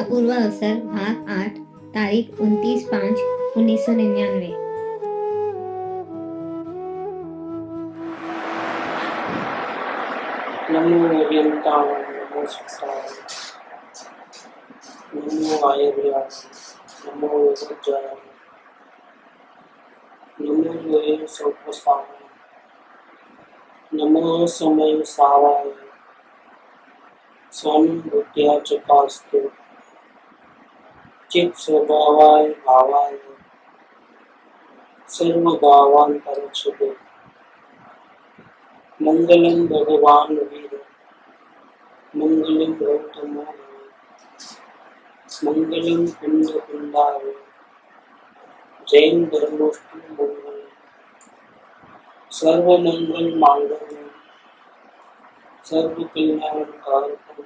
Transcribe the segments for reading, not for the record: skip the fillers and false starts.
अपूर्व अवसर भाग 8 तारीख 29/5/1999। नमो अभियंताय नमो सुताय नमो आयर्याय नमो वज्राय नमो ये सर्वसाय नमो समय साराय स्वानुभूत्या चकास्तु चित् स्वभावाय भावाय सर्वभावान्तरच्छते मंगलम भगवान वीर मंगलम गौतमो मंगलम कुंड कुंडाय जैन धर्मोष्टि मंगल सर्व मंगल मांगल्य सर्व कल्याण कारकम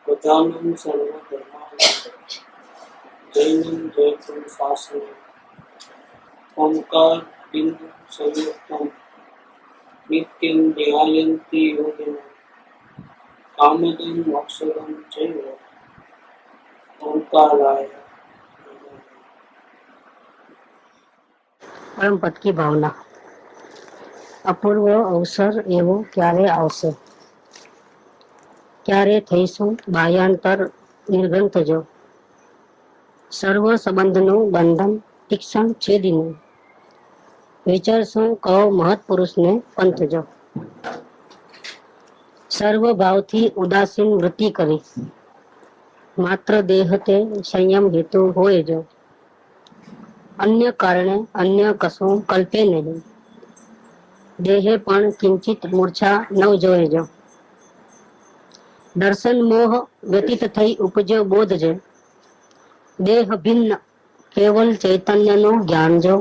प्रधानम सर्व धर्माय जैनम जयपुर शासन ओंकार बिंदु संयुक्तम नित्यं ध्यायन्ति योगिनः कामदं मोक्षदं चैव ओंकाराय नमः। परम पद की भावना। અપૂર્વ અવસર એવો ક્યારે આવશે? ક્યારે થઈશું બાહ્યાંતર નિર્ગ્રંથ જો? સર્વ સંબંધનું બંધન તીક્ષણ છેદીને વિચારશું કહો મહત્પુરુષને પંથ જો. સર્વ ભાવથી ઉદાસીન વૃત્તિ કરી માત્ર દેહ તે સંયમ હેતુ હોય જો. અન્ય કારણે અન્ય કશું કલ્પે નહીં. દેહે પણ કિંચિત મૂર્છા ન જોઈ જો. દર્શન મોહ વ્યતીત થઈ ઉપજ્યો બોધ છે. દેહ ભિન્ન કેવલ ચૈતન્યનું જ્ઞાન જો.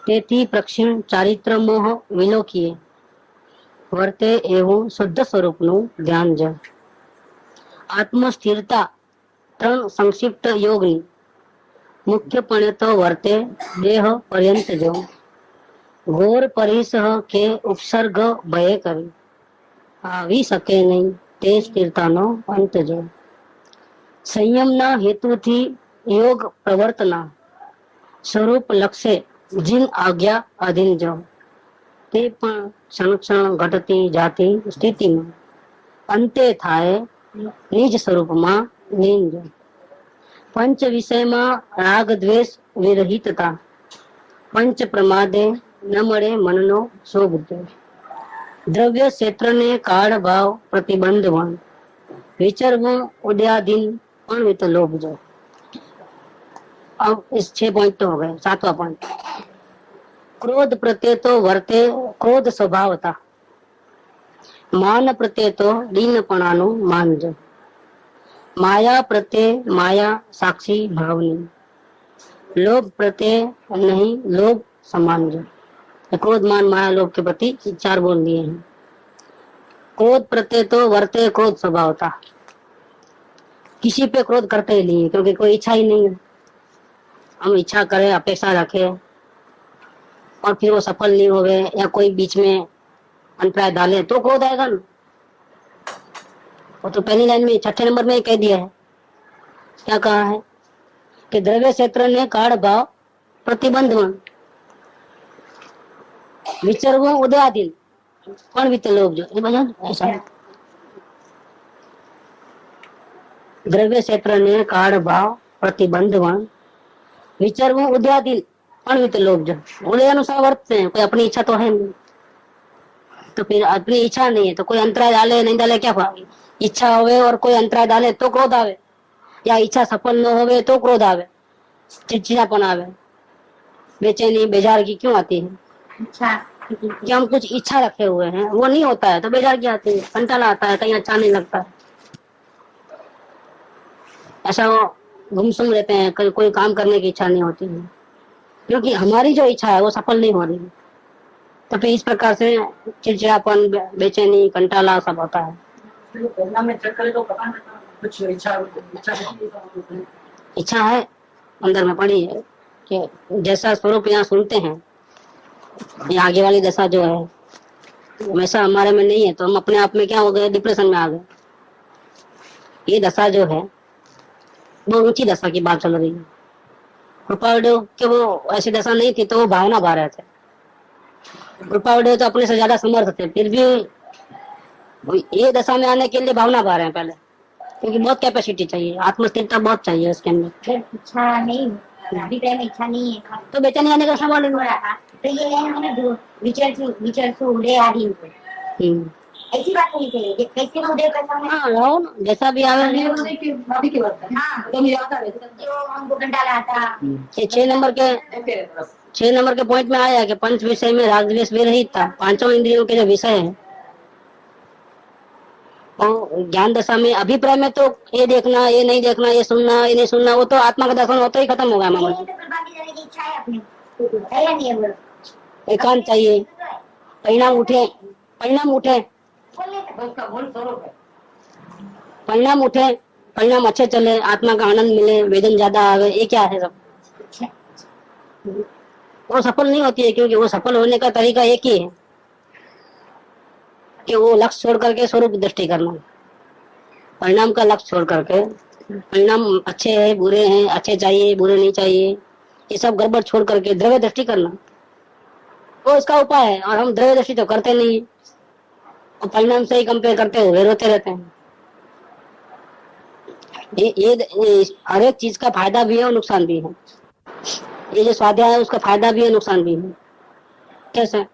તેથી પ્રક્ષીણ ચારિત્ર મોહ વિલોકીએ વર્તે એવું શુદ્ધ સ્વરૂપનું ધ્યાન જો. આત્મ સ્થિરતા ત્રણ સંક્ષિપ્ત યોગની મુખ્યપણે તો વર્તે દેહ પર્યંત જો. ઘોર પરિસહ કે ઉપસર્ગ ભય કરી આવી શકે નહીં તે સ્થિરતાનો અંત જો. સંયમના હેતુથી યોગ પ્રવર્તના સ્વરૂપ લક્ષે જીન આજ્ઞા અધીન જો. તે પણ ક્ષણ ક્ષણ ઘટતી જાતી સ્થિતિમાં અંતે થાય નિજ સ્વરૂપમાં લીન જો. પંચ વિષયમાં રાગ દ્વેષ વિરહિતતા પંચ પ્રમાદે ન મળે મનનો શોભ જો. દ્રવ્ય ક્ષેત્રને કાળ ભાવ પ્રતિબંધવણ વિચરવું ઉદયાધીન પણ વિત लोभ जो. अब इस 6 पॉइंट तो हो गए। 7वां पॉइंट क्रोध प्रत्यय तो वर्ते क्रोध स्वभावता मान प्रत्यय तो दीनपणाનું માન જો. માયા પ્રત્યે માયા સાક્ષી ભાવની लोभ प्रत्यय नहीं लोभ समान जो. क्रोध मान माया लोभ के प्रति 4 बोल दिए हैं। क्रोध प्रत्यय तो वर्ते क्रोध स्वभावता किसी पे क्रोध करते ही नहीं है क्योंकि कोई इच्छा ही नहीं है। हम इच्छा करें अपेक्षा रखे और फिर वो सफल नहीं हो गए या कोई बीच में अंतराय डाले तो क्रोध आएगा ना। वो तो पहली लाइन में 6ठे नंबर में ही कह दिया है। क्या कहा है कि द्रव्य क्षेत्र ने काढ़ भाव प्रतिबंधवण विचरवो उदयाधीन પણ વિત લોભ જો. એ બધા ऐसा દ્રવ્ય ક્ષેત્રને કાળ ભાવ प्रतिबंधवण विचरवो उदयाधीन પણ વિત लोभ जो. उदय अनुसार वर्तते हैं, कोई अपनी इच्छा तो है नहीं। तो फिर अपनी इच्छा नहीं है तो कोई अंतराय डाले नहीं डाले क्या फायदा? इच्छा होवे और कोई अंतराय डाले तो क्रोध आवे या इच्छा सफल न होवे तो क्रोध आवे, चिड़चिड़ापन आवे, बेचैनी बेजार की क्यों आती है? कि हम कुछ इच्छा रखे हुए हैं वो नहीं होता है तो बेजार की आती है, कंटाला आता है, कहीं अच्छा नहीं लगता है, ऐसा गुमसुम रहते हैं, कोई काम करने की इच्छा नहीं होती है क्योंकि हमारी जो इच्छा है वो सफल नहीं हो रही है। तो फिर इस प्रकार से चिड़चिड़ापन बेचैनी कंटाला सब होता है। इच्छा है अंदर में पड़ी है कि जैसा स्वरूप यहाँ सुनते हैं ये आगे वाली दशा जो है वैसा हमारे में नहीं है तो हम अपने आप में क्या हो गए, डिप्रेशन में आ गए। ये दशा जो है वो ऊंची दशा की बात चल रही है। रूपावदेव के वो ऐसी दशा नहीं थी तो वो भावना भा रहे थे। रूपावदेव तो अपने से ज्यादा समर्थ थे, फिर भी ये दशा में आने के लिए भावना भा रहे हैं पहले, क्योंकि बहुत कैपेसिटी चाहिए, आत्मस्थिरता बहुत चाहिए उसके अंदर। इच्छा नहीं, अभिप्राय में इच्छा नहीं है तो बेचैनी आने का सवाल ही हो नहीं। रहा था। तो ये है मैंने जो विचर से उड़े आदि ऐसी बात नहीं चाहिए कैसे उदय कर सकते हाँ रहो ना, जैसा भी आवे। अभी की बात है। हाँ तो मुझे आता है जो हमको घंटा लाता ये 6 नंबर के पॉइंट में आया कि पंच विषय में राग द्वेष भी रहित था। पांचों इंद्रियों के जो विषय है और ज्ञान दशा में अभिप्राय में तो ये देखना, ये नहीं देखना, ये सुनना, ये नहीं सुनना, वो तो आत्मा का दर्शन होता ही खत्म होगा हमारा। बाकी जाने की इच्छा है अपनी है या नहीं है बोलो? एकांत चाहिए, परिणाम उठे, परिणाम उठे, परिणाम उठे, परिणाम अच्छे चले, आत्मा का आनंद मिले, वेदन ज्यादा आवे, ये क्या है सब? वो सफल नहीं होती है, क्योंकि वो सफल होने का तरीका एक ही है कि वो लक्ष्य छोड़ करके स्वरूप दृष्टि करना। परिणाम का लक्ष्य छोड़ करके, परिणाम अच्छे हैं बुरे हैं, अच्छे चाहिए बुरे नहीं चाहिए, ये सब गड़बड़ छोड़ करके द्रव्य दृष्टि करना, वो इसका उपाय है। और हम द्रव्य दृष्टि तो करते नहीं है और परिणाम से ही कंपेयर करते हुए रोते रहते हैं। ये हर एक चीज का फायदा भी है और नुकसान भी है। ये जो स्वाध्याय है उसका फायदा भी है नुकसान भी है। कैसे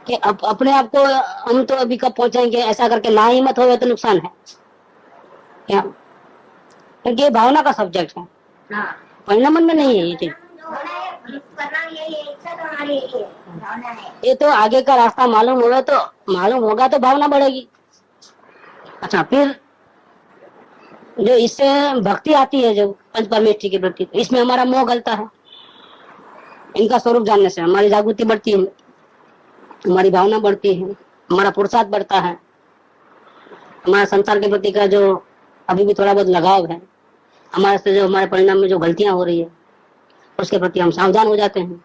कि अपने आप को हम तो अभी कब पहुंचेंगे ऐसा करके ना हिम्मत हो तो नुकसान है क्या? क्योंकि ये भावना का सब्जेक्ट है, परिणाम में नहीं है ये चीज। ये तो आगे का रास्ता मालूम होगा तो भावना बढ़ेगी। अच्छा, फिर जो इससे भक्ति आती है जो पंच परमेष्ठी के प्रति, इसमें हमारा मोह गलता है। इनका स्वरूप जानने से हमारी जागृति बढ़ती है, हमारी भावना बढ़ती है, हमारा पुरुषार्थ बढ़ता है, हमारा संसार के प्रति का जो अभी भी थोड़ा बहुत लगाव है, हमारे से जो हमारे परिणाम में जो गलतियां हो रही है उसके प्रति हम सावधान हो जाते हैं।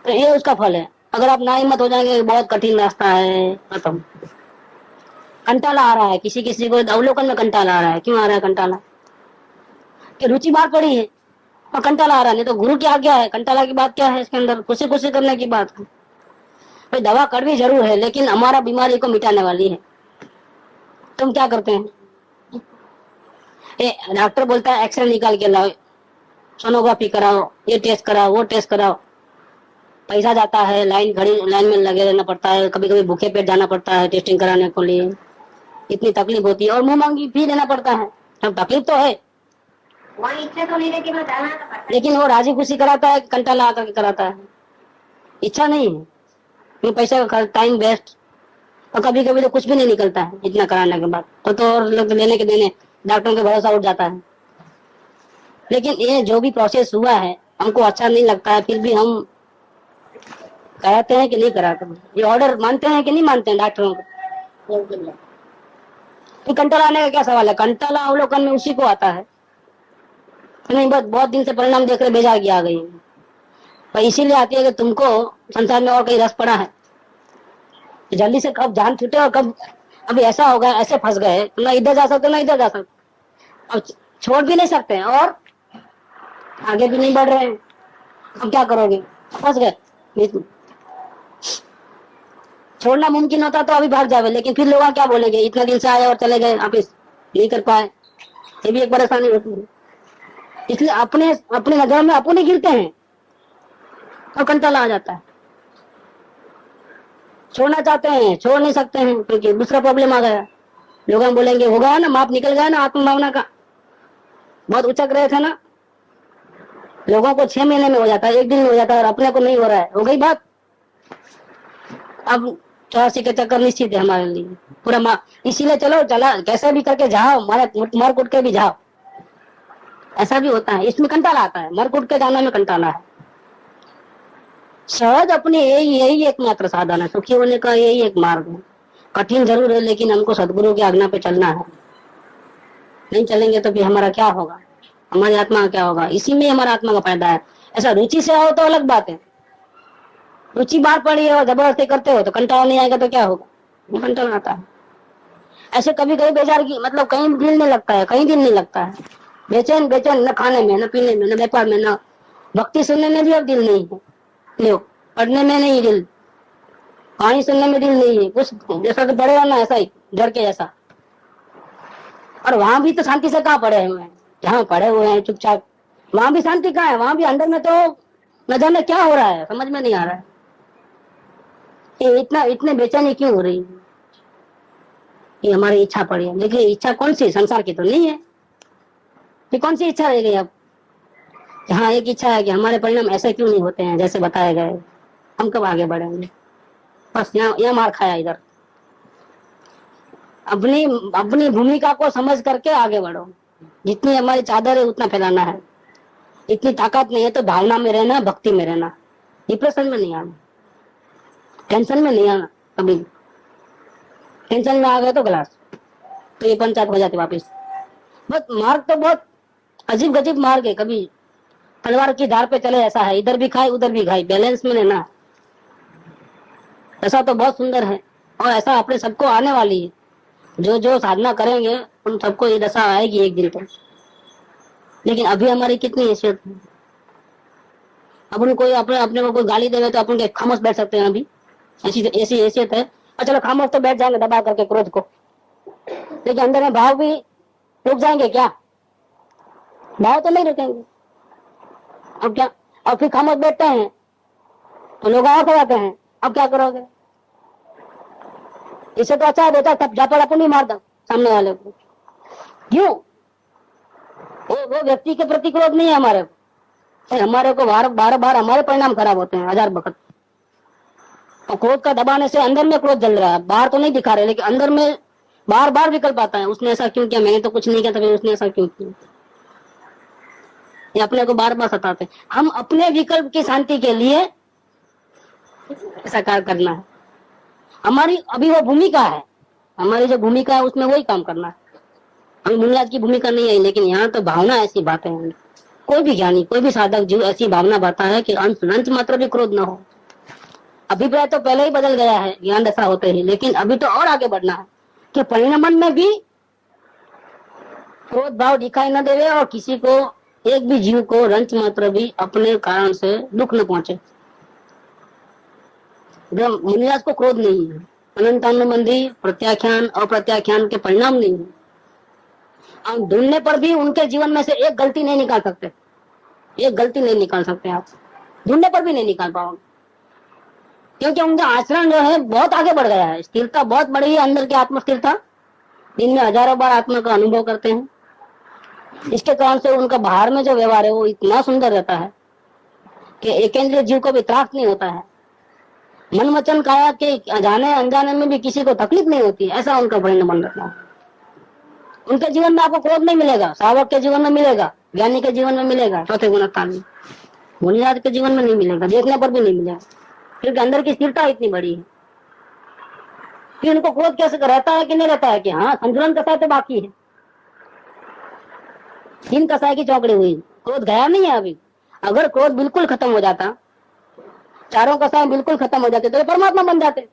तो ये उसका फल है। अगर आप ना हिम्मत हो जाएंगे बहुत कठिन रास्ता है, खत्म। कंटाला आ रहा है, किसी किसी को अवलोकन में कंटाला आ रहा है। क्यों आ रहा है कंटाला? कि रुचि बाहर पड़ी है और कंटाला आ रहा है। नहीं तो गुरु की आज्ञा है, कंटाला की बात क्या है इसके अंदर? खुशी खुशी करने की बात है। भाई दवा कड़वी जरूर है लेकिन हमारा बीमारी को मिटाने वाली है। तुम क्या करते हैं? डॉक्टर बोलता है एक्सरे निकाल के लाओ, सोनोग्राफी कराओ, ये टेस्ट कराओ, वो टेस्ट कराओ। पैसा जाता है, लाइन में लगे रहना पड़ता है, कभी कभी भूखे पेट जाना पड़ता है टेस्टिंग कराने के लिए, इतनी तकलीफ होती है और मुंह मांगी फी लेना पड़ता है। अब तकलीफ तो है, इच्छा तो नहीं लेकिन लेकिन वो राजी खुशी कराता है, कंटाला आकर के कराता है, इच्छा नहीं है। ये पैसा का टाइम वेस्ट, और कभी कभी तो कुछ भी नहीं निकलता है इतना कराने के बाद, तो और लोग लेने के देने डॉक्टरों के भरोसा उठ जाता है। लेकिन ये जो भी प्रोसेस हुआ है हमको अच्छा नहीं लगता है, फिर भी हम कराते हैं कि नहीं कराते? ये ऑर्डर मानते हैं कि नहीं मानते हैं डॉक्टरों को? तो कंटाला आने का क्या सवाल है? कंटाला अवलोकन में उसी को आता है। नहीं बस बहुत दिन से परिणाम देख रहे बेजागी आ गई, पर इसीलिए आती है कि तुमको संसार में और कहीं रस पड़ा है। जल्दी से कब जान छूटे और कब अभी ऐसा होगा, ऐसे फंस गए, ना इधर जा सकते ना इधर जा सकते, अब छोड़ भी नहीं सकते और आगे भी नहीं बढ़ रहे हैं। अब क्या करोगे? फंस गए। छोड़ना मुमकिन होता तो अभी भाग जावे, लेकिन फिर लोग क्या बोलेंगे, इतने दिन से आए और चले गए, वापिस नहीं कर पाए। ये भी एक परेशानी होती है। इसलिए अपने अपने नजर में अपने गिरते हैं और कंटाला आ जाता है। छोड़ना चाहते हैं, छोड़ नहीं सकते हैं, क्योंकि दूसरा प्रॉब्लम आ गया। लोग हम बोलेंगे हो गया ना, माप निकल गया ना आत्म भावना का, बहुत उचक रहे थे ना। लोगों को 6 महीने में हो जाता है, 1 दिन में हो जाता है, और अपने को नहीं हो रहा है, हो गई बात। अब 84 के चक्कर निश्चित है हमारे लिए पूरा। इसीलिए चलो चला कैसे भी करके जाओ, मर कुट के भी जाओ। ऐसा भी होता है, इसमें कंटाला आता है, मर कुट के जाने में कंटाला है। सहज अपने यही एकमात्र साधन है, सुखी होने का यही एक मार्ग है। कठिन जरूर है लेकिन हमको सदगुरु की आज्ञा पे चलना है। नहीं चलेंगे तो फिर हमारा क्या होगा, हमारी आत्मा का क्या होगा? इसी में हमारा आत्मा का फायदा है। ऐसा रुचि से आओ तो अलग बात है, रुचि बाहर पड़ी है और जबरदस्ती करते हो तो कंटाला नहीं आएगा तो क्या होगा? कंटाला आता है। ऐसे कभी कभी बेजार की मतलब कहीं दिल नहीं लगता है, कहीं दिल नहीं लगता है, बेचैन बेचैन, न खाने में, न पीने में, न व्यापार में, न भक्ति सुनने में भी अब दिल नहीं है। लो, पढ़ने में नहीं दिल, कहानी सुनने में दिल नहीं है, कुछ जैसा तो पढ़े हो ना ऐसा ही डर के जैसा। और वहां भी तो शांति से कहाँ पढ़े हुए हैं, जहाँ पढ़े हुए हैं चुपचाप, वहां भी शांति कहाँ है, वहां भी अंदर में तो न जाने क्या हो रहा है, समझ में नहीं आ रहा है। ये इतने बेचैनी क्यों हो रही है? ये हमारी इच्छा पड़ी है, देखिए इच्छा कौन सी, संसार की तो नहीं है, ये कौन सी इच्छा रह गई अब? हाँ, एक इच्छा है कि हमारे परिणाम ऐसे क्यों नहीं होते हैं जैसे बताए गए, हम कब आगे बढ़ेंगे। बस यहाँ मार खाया इधर। अपनी अपनी भूमिका को समझ करके आगे बढ़ो, जितनी हमारी चादर है उतना फैलाना है, इतनी ताकत नहीं है तो भावना में रहना, भक्ति में रहना, डिप्रेशन में नहीं आना, टेंशन में नहीं आना। कभी टेंशन में आ गए तो गलास, तो ये पंचायत हो जाती वापिस। बस मार्ग तो बहुत अजीब गजीब मार्ग है, कभी तलवार की धार पे चले ऐसा है, इधर भी खाए उधर भी खाए, बैलेंस में लेना। ऐसा तो बहुत सुंदर है और ऐसा अपने सबको आने वाली है, जो जो साधना करेंगे उन सबको ये दशा आएगी एक दिन तो। लेकिन अभी हमारी कितनी हैसियत है, अपन कोई अपने को कोई गाली देवे तो अपन खामोश बैठ सकते हैं, अभी ऐसी ऐसी हैसियत है। और चलो खामोश तो बैठ जाएंगे दबा करके क्रोध को, लेकिन अंदर में भाव भी रुक जाएंगे क्या? भाव तो नहीं रुकेंगे। अब क्या, और फिर खामोश बैठते हैं तो लोग और जाते हैं, अब क्या करोगे? इससे तो अच्छा है बेटा तब जापर अपन ही मार दो सामने वाले को। क्यों? वो व्यक्ति के प्रति क्रोध नहीं है हमारे को, हमारे को बार बार हमारे परिणाम खराब होते हैं हजार वक्त। और क्रोध का दबाने से अंदर में क्रोध जल रहा है, बाहर तो नहीं दिखा रहे, लेकिन अंदर में बार बार विकल्प आता है, उसने ऐसा क्यों किया, मैंने तो कुछ नहीं किया, तो उसने ऐसा क्यों किया। ये अपने को बार बार सताते हैं। हम अपने विकल्प की शांति के लिए ऐसा कार्य करना है, हमारी अभी वो भूमिका है, हमारी जो भूमिका है उसमें वही काम करना है। अभी मुनिराज की भूमिका नहीं है, लेकिन यहाँ तो भावना ऐसी बातें हैं, कोई भी ज्ञानी कोई भी साधक जो ऐसी भावना बताता है कि अंश मात्र भी क्रोध न हो। अभिप्राय तो पहले ही बदल गया है ज्ञान दशा होते ही, लेकिन अभी तो और आगे बढ़ना है कि परिणमन में भी क्रोध भाव दिखाई न देवे और किसी को, एक भी जीव को रंच मात्र भी अपने कारण से दुख न पहुंचे। मुनिराज को क्रोध नहीं है, अनंतानुबंधी प्रत्याख्यान अप्रत्याख्यान के परिणाम नहीं है। हम ढूंढने पर भी उनके जीवन में से एक गलती नहीं निकाल सकते, एक गलती नहीं निकाल सकते, आप ढूंढने पर भी नहीं निकाल पाओगे, क्योंकि उनका आचरण जो है बहुत आगे बढ़ गया है, स्थिरता बहुत बड़ी है अंदर की आत्म स्थिरता, दिन में हजारों बार आत्मा का अनुभव करते हैं। इसके कारण से उनका बाहर में जो व्यवहार है वो इतना सुंदर रहता है कि एकेंद्रीय जीव को भी त्रास नहीं होता है, मन वचन काया के जाने अनजाने में भी किसी को तकलीफ नहीं होती, ऐसा उनका परिणाम बन रहता है। उनके जीवन में आपको क्रोध नहीं मिलेगा, सावक के जीवन में मिलेगा, ज्ञानी के जीवन में मिलेगा, चौथे गुणस्थान में, मुनिराज के जीवन में नहीं मिलेगा, देखने पर भी नहीं मिलेगा, क्योंकि अंदर की स्थिरता इतनी बड़ी है कि उनको क्रोध कैसे रहता है कि नहीं रहता है, कि हाँ संतुलन कसाय तो बाकी है, तीन कसाय की चौकड़ी हुई, क्रोध गया नहीं है अभी। अगर क्रोध बिल्कुल खत्म हो जाता, चारों कसाय बिल्कुल खत्म हो जाते तो परमात्मा बन जाते।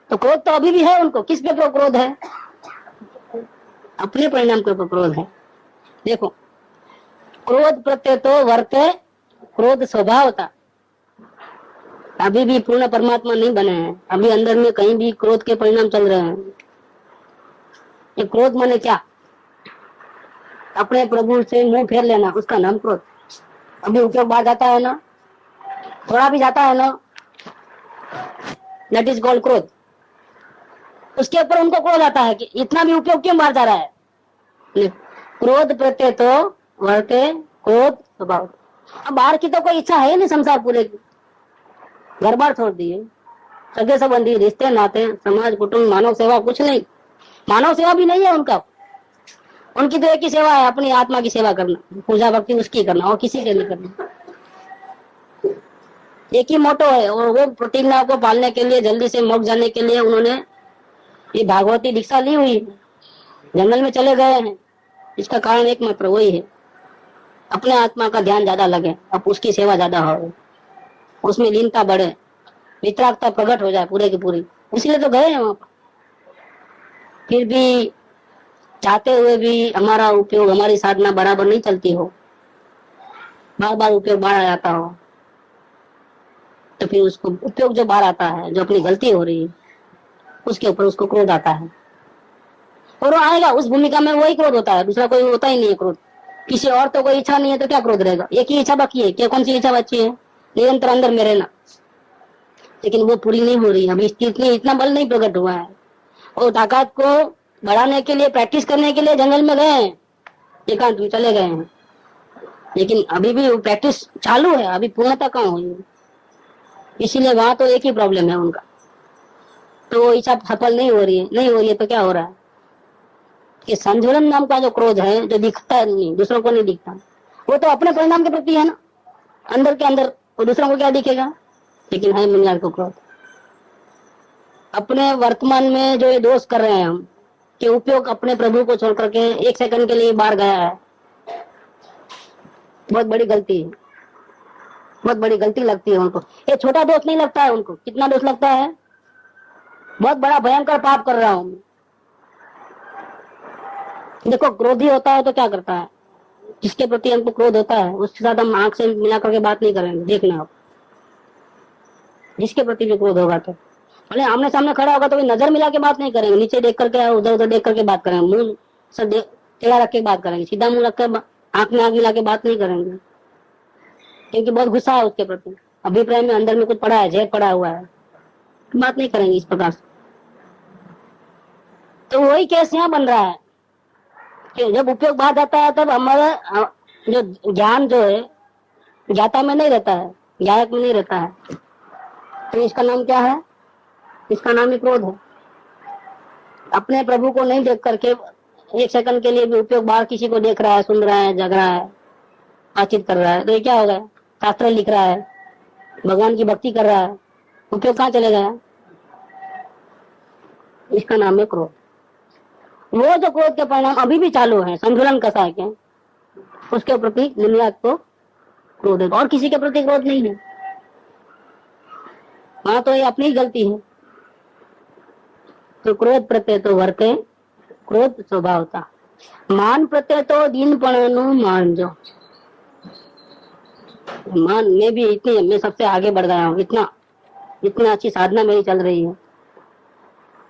तो क्रोध तो अभी भी है उनको, किस पे क्रोध है? अपने परिणाम के ऊपर क्रोध है। देखो, क्रोध प्रत्यय तो वर्ते, क्रोध स्वभावता, अभी भी पूर्ण परमात्मा नहीं बने हैं, अभी अंदर में कहीं भी क्रोध के परिणाम चल रहे हैं। ये क्रोध माने क्या? अपने प्रभु से मुंह फेर लेना, उसका नाम क्रोध। अभी उपयोग बाहर जाता है ना, थोड़ा भी जाता है ना, दैट इज कॉल्ड क्रोध। उसके ऊपर उनको क्रोध आता है कि इतना भी उपयोग क्यों बाहर जा रहा है। क्रोध प्रत्यय तो वर्ते, क्रोध स्वभाव। अब बाहर की तो कोई इच्छा है नहीं संसार पूरे की, घर बार छोड़ दिए, सगे संबंधी रिश्ते नाते समाज कुटुंब मानव सेवा कुछ नहीं, मानव सेवा भी नहीं है उनका। उनकी तो एक ही सेवा है, अपनी आत्मा की सेवा करना, पूजा भक्ति उसकी करना और किसी के नहीं करना। एक ही मोटो है और वो प्रतिज्ञा को पालने के लिए, जल्दी से मोक्ष जाने के लिए उन्होंने ये भागवती दीक्षा ली हुई, जंगल में चले गए हैं। इसका कारण एकमात्र वही है, अपने आत्मा का ध्यान ज्यादा लगे, अब उसकी सेवा ज्यादा हो, उसमें लीनता बढ़े, वितरागता प्रकट हो जाए पूरे की पूरी, इसलिए तो गए हैं वहां पर। फिर भी चाहते हुए भी हमारा उपयोग, हमारी साधना बराबर नहीं चलती हो, बार बार उपयोग बाहर आ जाता हो, तो फिर उसको उपयोग जो बाहर आता है, जो अपनी गलती हो रही है, उसके ऊपर उसको क्रोध आता है। और वो आएगा, उस भूमिका में वही क्रोध होता है, दूसरा कोई होता ही नहीं है क्रोध। किसी और तो कोई इच्छा नहीं है तो क्या क्रोध रहेगा? एक ही इच्छा बाकी है, क्या कौन सी इच्छा बची है? निरंतर अंदर में रहना, लेकिन वो पूरी नहीं हो रही है, अभी इतना बल नहीं प्रकट हुआ है। और ताकत को बढ़ाने के लिए, प्रैक्टिस करने के लिए जंगल में गए हैं, एकांत में चले गए हैं, लेकिन अभी भी प्रैक्टिस चालू है, अभी पूर्णता कहाँ हुई है। इसीलिए वहां तो एक ही प्रॉब्लम है उनका, तो वो इच्छा सफल नहीं हो रही है। नहीं हो रही है तो क्या हो रहा है कि संज्वलन नाम का जो क्रोध है, जो दिखता है नहीं, दूसरों को नहीं दिखता, वो तो अपने परिणाम के प्रति है ना, अंदर के अंदर, वो दूसरों को क्या दिखेगा? लेकिन है मुनियार को क्रोध। अपने वर्तमान में जो ये दोष कर रहे हैं हम, कि उपयोग अपने प्रभु को छोड़ करके एक सेकंड के लिए बाहर गया है, बहुत बड़ी गलती है, बहुत बड़ी गलती लगती है उनको। ये छोटा दोष नहीं लगता है उनको, कितना दोष लगता है? बहुत बड़ा भयंकर पाप कर रहा हूं। देखो, क्रोधी होता है तो क्या करता है, जिसके प्रति हमको क्रोध होता है उसके साथ हम आंख से मिला करके बात नहीं करेंगे। देखना आप, जिसके प्रति भी क्रोध होगा तो भले आमने सामने खड़ा होगा तो भी नजर मिला के बात नहीं करेंगे, नीचे देख करके, उधर उधर देख करके बात करेंगे, मुंह से टेढ़ा रख के बात करेंगे, सीधा मुंह रख कर आंख में आंख मिला के बात नहीं करेंगे, क्योंकि बहुत गुस्सा है उसके प्रति, अभिप्राय में अंदर में कुछ पड़ा है, जहर पड़ा हुआ है, बात नहीं करेंगे इस प्रकार से। तो वही केस यहाँ बन रहा है कि जब उपयोग बाहर जाता है तब हमारा जो ज्ञान जो है ज्ञाता में नहीं रहता है, ज्ञायक में नहीं रहता है, तो इसका नाम क्या है? इसका नाम ही क्रोध है। अपने प्रभु को नहीं देख करके एक सेकंड के लिए भी उपयोग बाहर किसी को देख रहा है, सुन रहा है, जग रहा है, बातचीत कर रहा है, तो ये क्या हो गया? शास्त्र लिख रहा है, भगवान की भक्ति कर रहा है, उपयोग कहाँ चले गया? इसका नाम है क्रोध। वो जो क्रोध के परिणाम अभी भी चालू है, संतुलन कसा है क्या, उसके प्रति निम्नलाद को क्रोध है, और किसी के प्रति क्रोध नहीं है। वहां तो ये अपनी ही गलती है। तो क्रोध प्रत्यय तो वर्ते, क्रोध स्वभाव था। मान प्रत्यय तो दीनपणु मान जो, मान में भी इतनी, मैं सबसे आगे बढ़ गया हूँ, इतना अच्छी साधना मेरी चल रही है,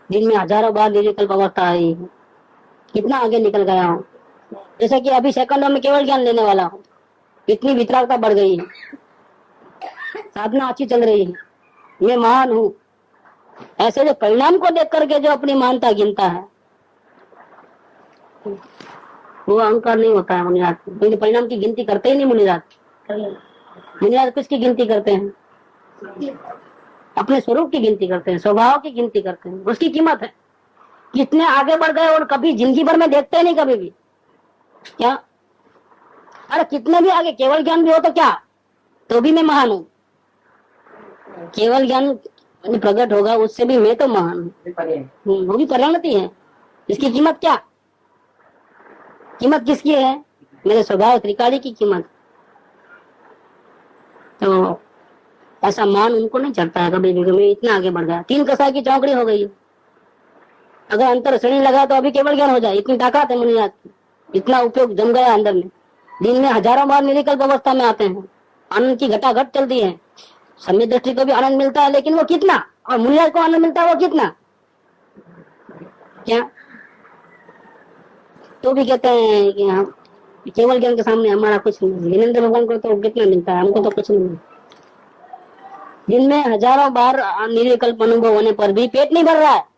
दिन में हजारों बार निर्विकल्प अवस्था आई है, कितना आगे निकल गया हूँ। जैसे कि अभी सेकंडों में केवल ज्ञान लेने वाला हूँ, इतनी वितरागता बढ़ गई है, साधना अच्छी चल रही है, मैं महान हूँ। ऐसे जो परिणाम को देख करके जो अपनी मानता गिनता है, वो अहंकार नहीं होता है मुनिराज, क्योंकि परिणाम की गिनती करते ही नहीं मुनिराज। मुनिराज किसकी गिनती करते हैं? अपने स्वरूप की गिनती करते हैं, स्वभाव की गिनती करते हैं, उसकी कीमत है। कितने आगे बढ़ गए और कभी जिंदगी भर में देखते नहीं कभी भी, क्या? अरे कितने भी आगे, केवल ज्ञान भी हो तो क्या, तो भी मैं महान हूँ। केवल ज्ञान प्रकट होगा उससे भी मैं तो महान हूँ, वो भी परिणति है। इसकी कीमत क्या? कीमत किसकी है? मेरे स्वभाव त्रिकाली की कीमत। तो ऐसा मान उनको नहीं चढ़ता है कभी भी, मैं इतना आगे बढ़ गया, 3 कसाई की चौकड़ी हो गई। अगर अंतर श्रेणी लगा तो अभी केवल ज्ञान हो जाए, इतनी ताकत है मुनियाद की, इतना उपयोग जम गया अंदर में। दिन में हजारों बार निर्विकल्प अवस्था में आते हैं, आनंद की घटाघट चलती है, सम्यक दृष्टि को भी आनंद मिलता है, लेकिन वो कितना, और मुनियाद को आनंद मिलता है वो कितना, क्या? तो भी कहते हैं कि हम केवल ज्ञान के सामने हमारा कुछ नहीं। जिनेंद्र भगवान को तो कितना मिलता है, हमको तो कुछ नहीं। दिन में हजारों बार निर्विकल्प अनुभव होने पर भी पेट नहीं भर रहा है,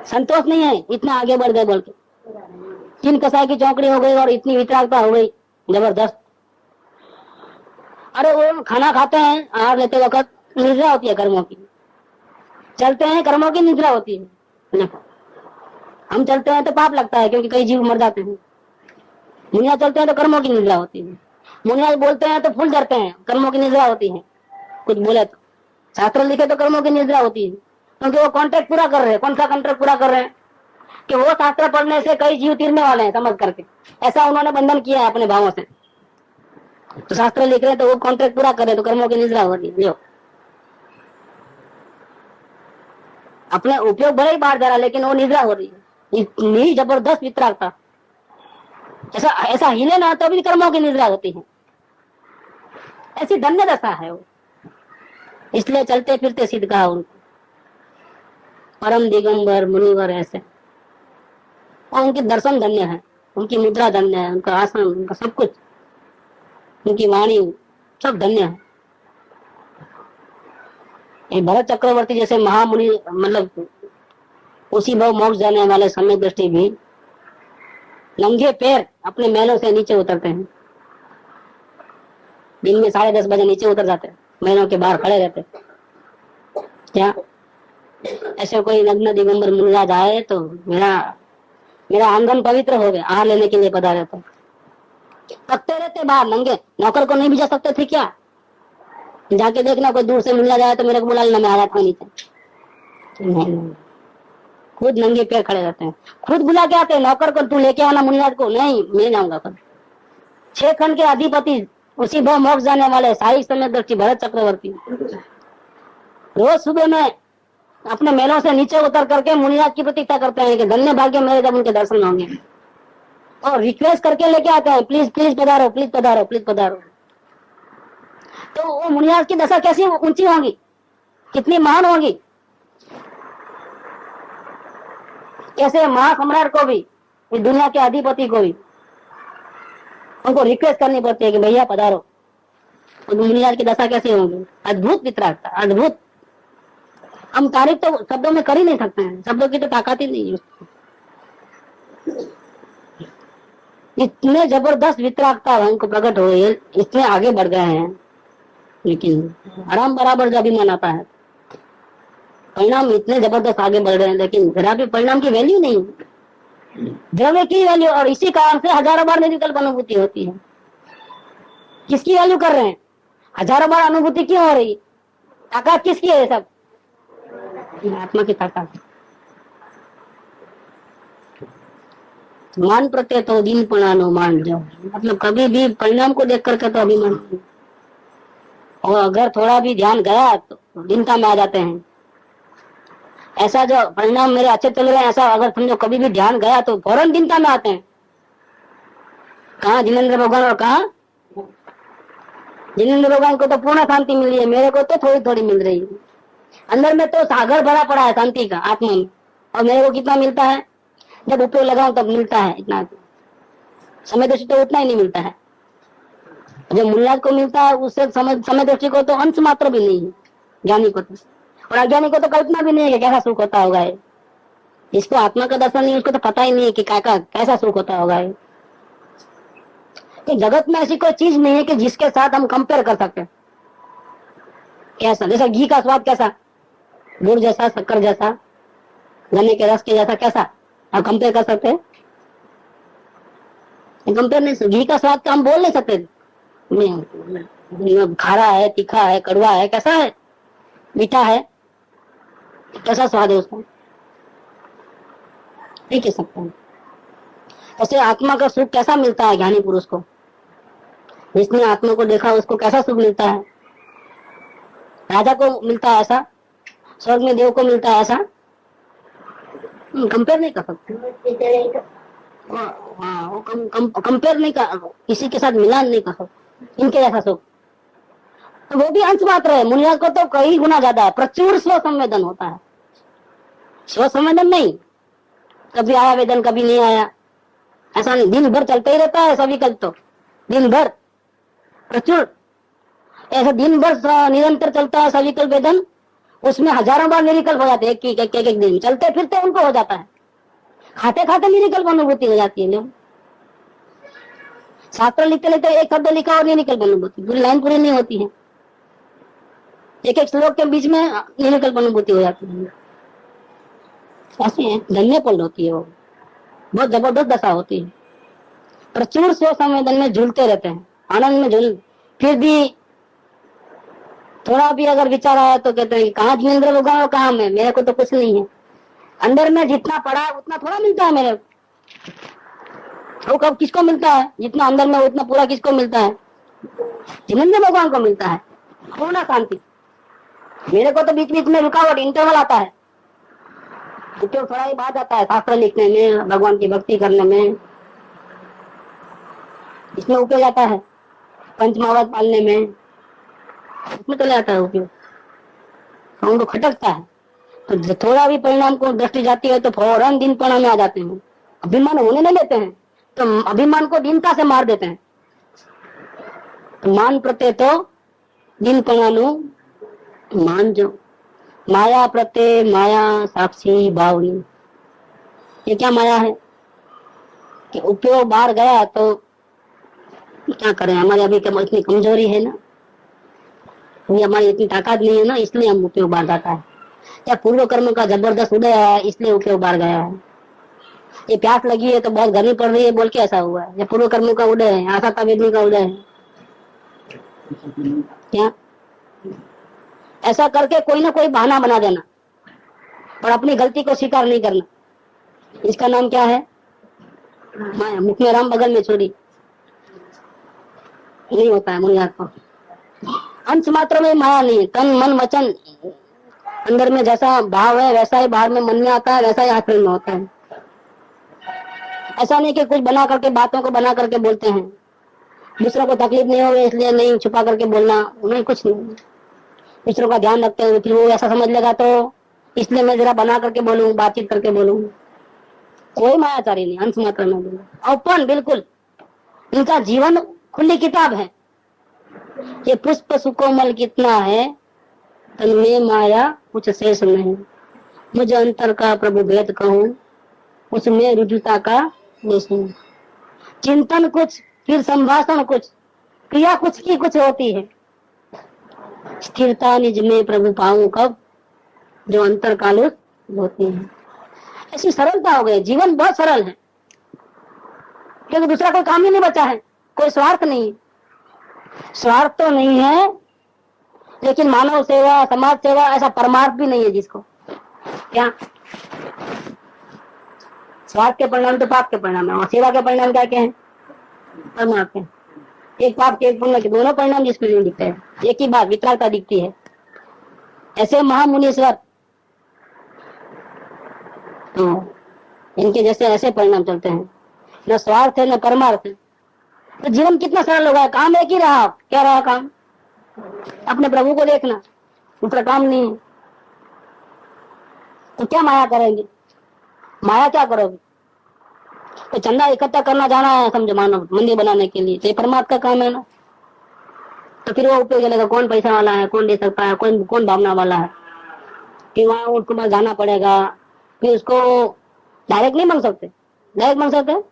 संतोष नहीं है, इतना आगे बढ़ गए बोल के। 3 कसाई की चौकड़ी हो गई और इतनी वितरागता हो गई जबरदस्त। अरे वो खाना खाते हैं, आहार लेते वक्त निद्रा होती है कर्मों की, चलते हैं कर्मों की निद्रा होती है। हम चलते हैं तो पाप लगता है क्योंकि कई जीव मर जाते हैं। मुनिया चलते हैं तो कर्मों की निद्रा होती है। मुनिया बोलते हैं तो फूल डरते हैं, कर्मों की निद्रा होती है। कुछ बोले तो शास्त्र लिखे तो कर्मों की निद्रा होती है, क्योंकि वो कॉन्ट्रैक्ट पूरा कर रहे हैं। कौन सा कॉन्ट्रैक्ट पूरा कर रहे हैं? कि वो शास्त्र पढ़ने से कई जीव तीरने वाले हैं समझ करके, ऐसा उन्होंने बंधन किया है अपने भावों से। तो शास्त्र लिख रहे हैं तो वो कॉन्ट्रैक्ट पूरा कर रहे हैं, तो कर्मों की निद्रा हो रही है। अपने उपयोग भले ही बाहर जा रहा, लेकिन वो निद्रा हो रही है। इतनी जबरदस्त वितरागता, ऐसा ऐसा हिले ना तो भी कर्मों की निद्रा होती है। ऐसी धन्य दशा है वो, इसलिए चलते फिरते सिद्ध कहा उनको, परम दिगंबर मुनिवर ऐसे। और उनकी दर्शन धन्य है, उनकी मुद्रा धन्य है, उनका आसन, उनका सब कुछ, उनकी वाणी सब धन्य है। ये भरत चक्रवर्ती जैसे महामुनि, मतलब उसी भाव मोक्ष जाने वाले सम्यक दृष्टि भी नंगे पैर अपने महलों से नीचे उतरते हैं। दिन में 10:30 बजे नीचे उतर जाते हैं, महलों के बाहर खड़े रहते हैं। क्या ऐसे कोई नग्न दिगंबर मुनिराज आए तो मेरा आंगन पवित्र हो गया, आहार लेने के लिए पधारे तो थकते रहते बाहर नंगे। नौकर को नहीं भेजा सकते थे क्या? जाके देखना, कोई दूर से मुनिराज आया तो मेरे को बुला लेना, मैं आ जाता हूँ नीचे। नहीं, खुद नंगे पैर खड़े रहते हैं, खुद बुला के आते हैं नौकर को, तू लेके आना मुनिराज को। नहीं, मैं जाऊंगा खुद। 6 खंड के अधिपति, उसी भाव मोक्ष जाने वाले साई सम्यक दृष्टि भरत चक्रवर्ती रोज सुबह में अपने महलों से नीचे उतर करके मुनिराज की प्रतीक्षा करते हैं कि धन्य भाग्य मेरे जब उनके दर्शन होंगे, और रिक्वेस्ट करके लेके आते हैं, प्लीज प्लीज पधारो, प्लीज पधारो, प्लीज पधारो। तो वो मुनिराज की दशा कैसी ऊंची होगी, कितनी महान होगी। कैसे महासम्राट को भी, इस दुनिया के अधिपति को भी उनको रिक्वेस्ट करनी पड़ती है कि भैया पधारो। तो मुनिराज की दशा कैसी होगी? अद्भुत वितरागता, अद्भुत। हम तारीफ तो शब्दों में कर ही नहीं सकते हैं, शब्दों की तो ताकत ही नहीं है। इतने जबरदस्त वितरागता उनको प्रकट हो गई, इतने आगे बढ़ गए हैं, लेकिन आराम बराबर जब अभिमान आता है, परिणाम इतने जबरदस्त आगे बढ़ रहे हैं, लेकिन जरा भी परिणाम की वैल्यू नहीं, द्रव्य की वैल्यू। और इसी कारण से हजारों बार निरिकल्प अनुभूति होती है। किसकी वैल्यू कर रहे हैं? हजारों बार अनुभूति क्यों हो रही? ताकत किसकी है? सब आत्मा की ताकत। मान प्रत्यय तो दिन पणानो मान जाओ, मतलब कभी भी परिणाम को देख करके तो अभिमान नहीं। और अगर थोड़ा भी ध्यान गया तो दीनता में आ जाते हैं। ऐसा जो परिणाम मेरे अच्छे चल रहे हैं, ऐसा अगर समझो कभी भी ध्यान गया तो फौरन दीनता में आते हैं। कहा जिनेंद्र भगवान और कहा जिनेंद्र भगवान को तो पूर्ण शांति मिल रही है, मेरे को तो थोड़ी थोड़ी मिल रही है। अंदर में तो सागर भरा पड़ा है शांति का, आत्मा में। और मेरे को कितना मिलता है? जब उपयोग लगाऊं तब मिलता है इतना, समय दृष्टि तो उतना ही नहीं मिलता है। जब मुनिराज को मिलता है उससे समय दृष्टि को तो अंश मात्र भी नहीं है, ज्ञानी को तो। और अज्ञानी को तो कल्पना भी नहीं है कि कैसा सुख होता होगा। इसको आत्मा का दर्शन नहीं, उसको तो पता ही नहीं है कि कैसा सुख होता होगा। तो जगत में ऐसी कोई चीज नहीं है कि जिसके साथ हम कंपेयर कर सकते। कैसा? जैसा घी का स्वाद कैसा, गुड़ जैसा, शक्कर जैसा, गन्ने के रस के जैसा, कैसा आप कंपेयर कर सकते हैं? कंपेयर नहीं। घी का स्वाद तो हम बोल नहीं सकते, खारा है, तीखा है, कड़वा है, कैसा है, मीठा है, कैसा स्वाद है उसका, नहीं कह सकते। ऐसे आत्मा का सुख कैसा मिलता है ज्ञानी पुरुष को? जिसने आत्मा को देखा उसको कैसा सुख मिलता है? राजा को मिलता है ऐसा, स्वर्ग में देव को मिलता है ऐसा, कंपेयर नहीं कर सकते। वो कंपेयर नहीं कर, किसी के साथ मिलान नहीं कर सकते इनके जैसा सुख। तो वो भी अंश मात्र है। मुनिराज को तो कई गुना ज्यादा है, प्रचुर स्व संवेदन होता है। स्व संवेदन नहीं, कभी आया वेदन कभी नहीं आया, ऐसा नहीं। दिन भर चलते ही रहता है सभी कल, तो दिन भर प्रचुर ऐसा दिन भर निरंतर चलता है सभी कल वेदन। उसमें हजारों बार निरिकल्प हो जाते हैं, एक दिन चलते फिरते उनको हो जाता है। खाते खाते निरिकल्प अनुभूति हो जाती है। लोग शास्त्र लिखते लिखते एक शब्द लिखा और निरिकल्प अनुभूति, पूरी लाइन पूरी नहीं होती है, एक एक श्लोक के बीच में निरिकल्प अनुभूति हो जाती है। ऐसे है, धन्य पल होती है वो, बहुत जबरदस्त दशा होती है। प्रचुर स्व संवेदन में झूलते रहते हैं, आनंद में झूल। फिर भी थोड़ा भी अगर विचार आया तो कहते हैं कहाँ जिनेंद्र भगवान और कहाँ मैं, मेरे को तो कुछ नहीं है। अंदर में जितना पड़ा उतना थोड़ा मिलता है मेरे को। वो कब किसको मिलता है? जितना अंदर में उतना पूरा किसको मिलता है? जिनेंद्र भगवान को मिलता है पूर्ण शांति। मेरे को तो बीच बीच में रुकावट, इंटरवल आता है, उपयोग थोड़ा ही बात जाता है शास्त्र लिखने में, भगवान की भक्ति करने में, इसमें उपयोग आता है, पंचमावत पालने में, उसमें चले जाता है उपयोग। तो उनको खटकता है, तो थोड़ा भी परिणाम को दृष्टि जाती है तो फौरन दिन परिणाम में आ जाते हैं, अभिमान होने नहीं लेते हैं, तो अभिमान को दीनता से मार देते हैं। तो मान प्रत्यय तो दिन परिणाम मान जो, माया प्रत्यय माया साक्षी भावनी, ये क्या माया है कि उपयोग बाहर गया तो क्या करें, हमारी अभी इतनी कमजोरी है ना, अभी हमारी इतनी ताकत नहीं है ना, इसलिए हम उपयोग बाहर जाता है, या पूर्व कर्म का जबरदस्त उदय है इसलिए उपयोग बाहर गया है, ये प्यास लगी है तो बहुत गर्मी पड़ रही है बोल के ऐसा हुआ है, या पूर्व कर्म का उदय है, आशा तवेदनी का उदय है, क्या ऐसा करके कोई ना कोई बहाना बना देना और अपनी गलती को स्वीकार नहीं करना, इसका नाम क्या है, माया। मुख में राम बगल में छोड़ी, नहीं होता है मुनियात को, अंश मात्र में माया नहीं है, तन मन वचन अंदर में जैसा भाव है वैसा ही बाहर में मन में आता है, वैसा ही आचरण में होता है। ऐसा नहीं कि कुछ बना करके बातों को बना करके बोलते हैं, दूसरों को तकलीफ नहीं हो इसलिए नहीं छुपा करके बोलना, नहीं कुछ नहीं, दूसरों का ध्यान रखते हैं, फिर वो ऐसा समझ लेगा तो इसलिए मैं जरा बना करके बोलूं, बातचीत करके बोलूं, कोई मायाचारी नहीं, अंश मात्र में बोलूं ओपन बिल्कुल, इनका जीवन खुली किताब है, ये पुष्प सुकोमल कितना है तन में माया कुछ शेष नहीं, मुझे अंतर का प्रभु भेद कहूं उसमें रुजुता का दोष नहीं, चिंतन कुछ फिर संभाषण कुछ, क्रिया कुछ की कुछ होती है, स्थिरता निज में प्रभु पाऊं कब, जो अंतर कालुष होती है, ऐसी सरलता हो गई, जीवन बहुत सरल है, क्योंकि दूसरा कोई काम ही नहीं बचा है, कोई स्वार्थ नहीं, स्वार्थ तो नहीं है लेकिन मानव सेवा समाज सेवा ऐसा परमार्थ भी नहीं है जिसको, क्या स्वार्थ के परिणाम तो पाप के परिणाम है, और सेवा के परिणाम क्या क्या है, परमार्थ है, एक पाप के एक पुण्य के दोनों परिणाम जिसको नहीं दिखते हैं, एक ही बात विकलालता दिखती है, ऐसे महामुनीश्वर तो इनके जैसे ऐसे परिणाम चलते हैं, न स्वार्थ है न परमार्थ है, तो जीवन कितना सरल होगा, काम एक ही रहा, क्या रहा काम, अपने प्रभु को देखना, दूसरा काम नहीं है, तो क्या माया करेंगे, माया क्या करोगे, तो चंदा इकट्ठा करना जाना है समझो मानव मंदिर बनाने के लिए, तो ये परमात्मा का काम है ना, तो फिर वो उपयोग चलेगा, कौन पैसा वाला है, कौन दे सकता है, कौन भावना वाला है, कि वहां उसको पास जाना पड़ेगा, फिर उसको डायरेक्ट नहीं मांग सकते, डायरेक्ट मांग सकते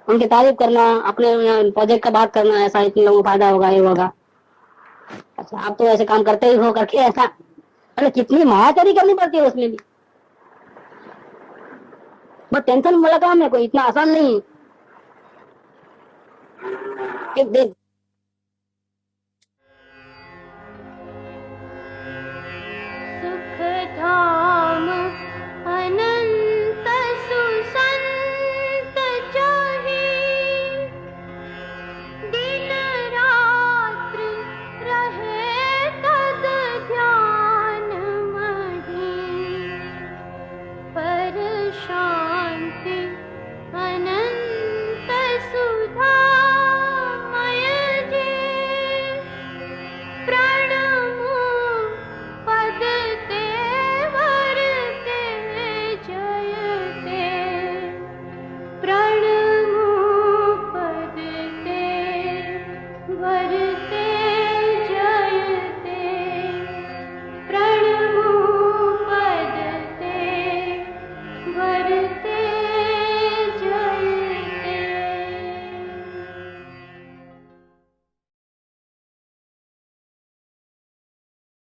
उनकी तारीफ करना, अपने प्रोजेक्ट का बात करना, ऐसा इतने लोगों को फायदा होगा, ये होगा, अच्छा आप तो ऐसे काम करते ही हो करके ऐसा, अरे कितनी महाचरी करनी पड़ती है उसमें भी, बस टेंशन वाला काम है, कोई इतना आसान नहीं है कि देख सुख था